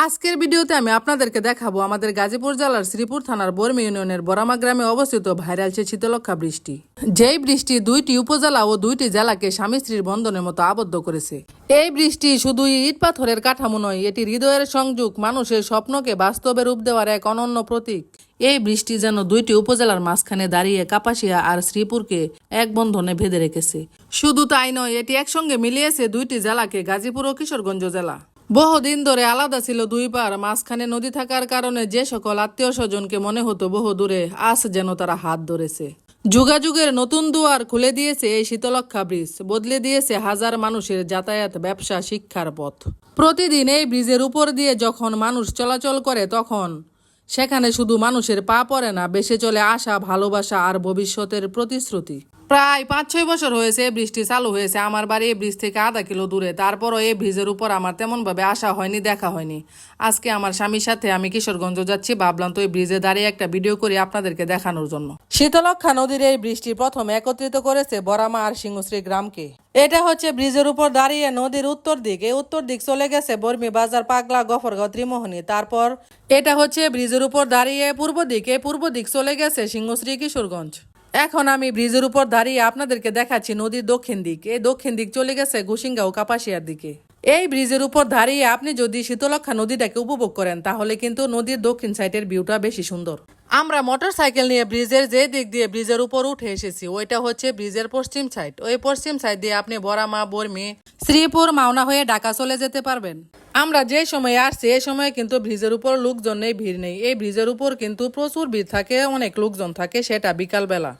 আজকের ভিডিওতে আমি আপনাদেরকে দেখাবো আমাদের গাজীপুর জেলার শ্রীপুর থানার বর্মি ইউনিয়নের বরামা গ্রামে অবস্থিত ভাইরাল সে শীতলক্ষা বৃষ্টি। যেই বৃষ্টি 2টি উপজেলা ও 2টি জেলাকে স্বামী স্ত্রীর বন্ধনের মতো আবদ্ধ করেছে। এই বৃষ্টি শুধু ইট পাথরের কাঠামো নয়, এটি হৃদয়ের সংযোগ, মানুষের স্বপ্নকে বাস্তবে রূপ দেওয়ার এক অনন্য প্রতীক। এই বৃষ্টি যেন 2টি উপজেলার মাঝখানে দাঁড়িয়ে কাপাসিয়া আর শ্রীপুরকে এক বন্ধনে বেঁধে রেখেছে। শুধু তাই নয়, এটি একসঙ্গে মিলিয়েছে 2টি জেলাকে, গাজীপুর ও কিশোরগঞ্জ জেলা। বহুদিন ধরে আলাদা ছিল দুই পার, মাঝখানে নদী থাকার কারণে যে সকল আত্মীয় স্বজনকে মনে হতো বহু দূরে, আজ যেন তারা হাত ধরেছে। যুগাযুগের নতুন দুয়ার খুলে দিয়েছে এই শীতলক্ষা ব্রিজ, বদলে দিয়েছে হাজার মানুষের যাতায়াত, ব্যবসা, শিক্ষার পথ। প্রতিদিন এই ব্রিজের উপর দিয়ে যখন মানুষ চলাচল করে, তখন সেখানে শুধু মানুষের পা পড়ে না, বেসে চলে আশা, ভালোবাসা আর ভবিষ্যতের প্রতিশ্রুতি। প্রায় 5-6 বছর হয়েছে বৃষ্টি চালু হয়েছে। আমার বাড়ি এই ব্রিজ থেকে আধা কিলো দূরে, তারপরও এই ব্রিজের উপর আমার তেমনভাবে আসা হয়নি, দেখা হয়নি। আজকে আমার স্বামীর সাথে আমি কিশোরগঞ্জ যাচ্ছি, ভাবলাম তো এই ব্রিজে দাঁড়িয়ে একটা ভিডিও করি আপনাদেরকে দেখানোর জন্য। শীতলক্ষা নদীর এই বৃষ্টি প্রথম একত্রিত করেছে বরামা আর সিংহশ্রী গ্রামকে। এটা হচ্ছে ব্রিজের উপর দাঁড়িয়ে নদীর উত্তর দিক, এই উত্তর দিক চলে গেছে বর্মি বাজার, পাগলা, গফরগাঁও, ত্রিমোহনী। তারপর এটা হচ্ছে ব্রিজের উপর দাঁড়িয়ে পূর্ব দিক, এই পূর্ব দিক চলে গেছে সিংহশ্রী, কিশোরগঞ্জ। এখন আমি ব্রিজের উপর দাঁড়িয়ে আপনাদেরকে দেখাচ্ছি নদীর দক্ষিণ দিক, এই দক্ষিণ দিক চলে গেছে গুসিঙ্গাও, কাপাসিয়ার দিকে। এই ব্রিজের উপর দাঁড়িয়ে আপনি যদি শীতলক্ষা নদীটাকে উপভোগ করেন, তাহলে কিন্তু নদীর দক্ষিণ সাইডের ভিউটা বেশি সুন্দর। আমরা মোটর সাইকেল নিয়ে ব্রিজের যে দিক দিয়ে ব্রিজের উপর উঠে এসেছি, ওইটা হচ্ছে ব্রিজের পশ্চিম সাইড। ওই পশ্চিম সাইড দিয়ে আপনি বরামা, বর্মি, শ্রীপুর, মাওনা হয়ে ঢাকা চলে যেতে পারবেন। আমরা যে সময় আসছি এই সময় কিন্তু ব্রিজের উপর লোকজন নেই, ভিড় নেই। এই ব্রিজের উপর কিন্তু প্রচুর ভিড় থাকে, অনেক লোকজন থাকে, সেটা বিকালবেলা।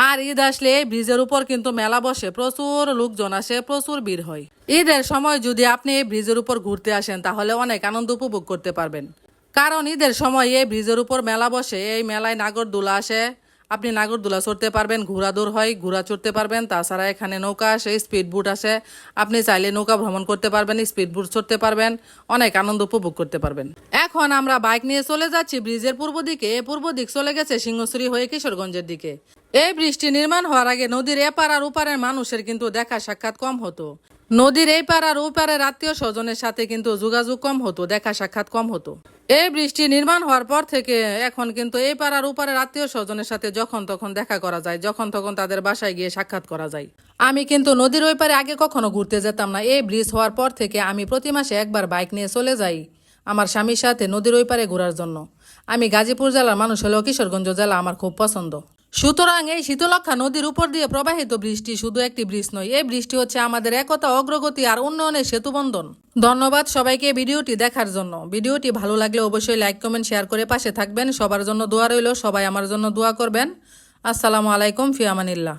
আর ঈদ আসলে এই ব্রিজের উপর কিন্তু মেলা বসে, প্রচুর লোকজন আসে, প্রচুর ভিড় হয়। ঈদের সময় যদি আপনি এই ব্রিজের উপর ঘুরতে আসেন, তাহলে অনেক আনন্দ উপভোগ করতে পারবেন। কারণ ঈদের সময় এই ব্রিজের উপর মেলা বসে, এই মেলায় নাগরদোলা আসে, আপনি নাগরদোলা চড়তে পারবেন, ঘোড়া দৌড় হয়, ঘোড়া চড়তে পারবেন। তাছাড়া এখানে নৌকা আসে, স্পিড বোট আসে, আপনি চাইলে নৌকা ভ্রমণ করতে পারবেন, স্পিড বোট চড়তে পারবেন, অনেক আনন্দ উপভোগ করতে পারবেন। এখন আমরা বাইক নিয়ে চলে যাচ্ছি ব্রিজের পূর্ব দিকে। এই পূর্ব দিক চলে গেছে সিংহশ্রী হয়ে কিশোরগঞ্জের দিকে। এই বৃষ্টি নির্মাণ হওয়ার আগে নদীর এপার আর ওপারের মানুষের কিন্তু দেখা সাক্ষাৎ কম হতো। নদীর এই পার আর ওপারের আত্মীয় স্বজনের সাথে কিন্তু যোগাযোগ কম হতো, দেখা সাক্ষাৎ কম হতো। এই বৃষ্টি নির্মাণ হওয়ার পর থেকে এখন কিন্তু এই পার আর ওপারের আত্মীয় স্বজনের সাথে যখন তখন দেখা করা যায়, যখন তখন তাদের বাসায় গিয়ে সাক্ষাৎ করা যায়। আমি কিন্তু নদীর ওই পারে আগে কখনো ঘুরতে যেতাম না। এই ব্রিজ হওয়ার পর থেকে আমি প্রতি মাসে একবার বাইক নিয়ে চলে যাই আমার স্বামীর সাথে নদীর ওই পারে ঘোরার জন্য। আমি গাজীপুর জেলার মানুষ হলেও কিশোরগঞ্জ জেলা আমার খুব পছন্দ। সুতরাং এই শীতলক্ষা নদীর উপর দিয়ে প্রবাহিত বৃষ্টি শুধু একটি ব্রিজ নয়, এই বৃষ্টি হচ্ছে আমাদের একতা, অগ্রগতি আর উন্নয়নের সেতুবন্ধন। ধন্যবাদ সবাইকে ভিডিওটি দেখার জন্য। ভিডিওটি ভালো লাগলে অবশ্যই লাইক, কমেন্ট, শেয়ার করে পাশে থাকবেন। সবার জন্য দোয়া রইল, সবাই আমার জন্য দোয়া করবেন। আসসালামু আলাইকুম, ফি আমানিল্লাহ।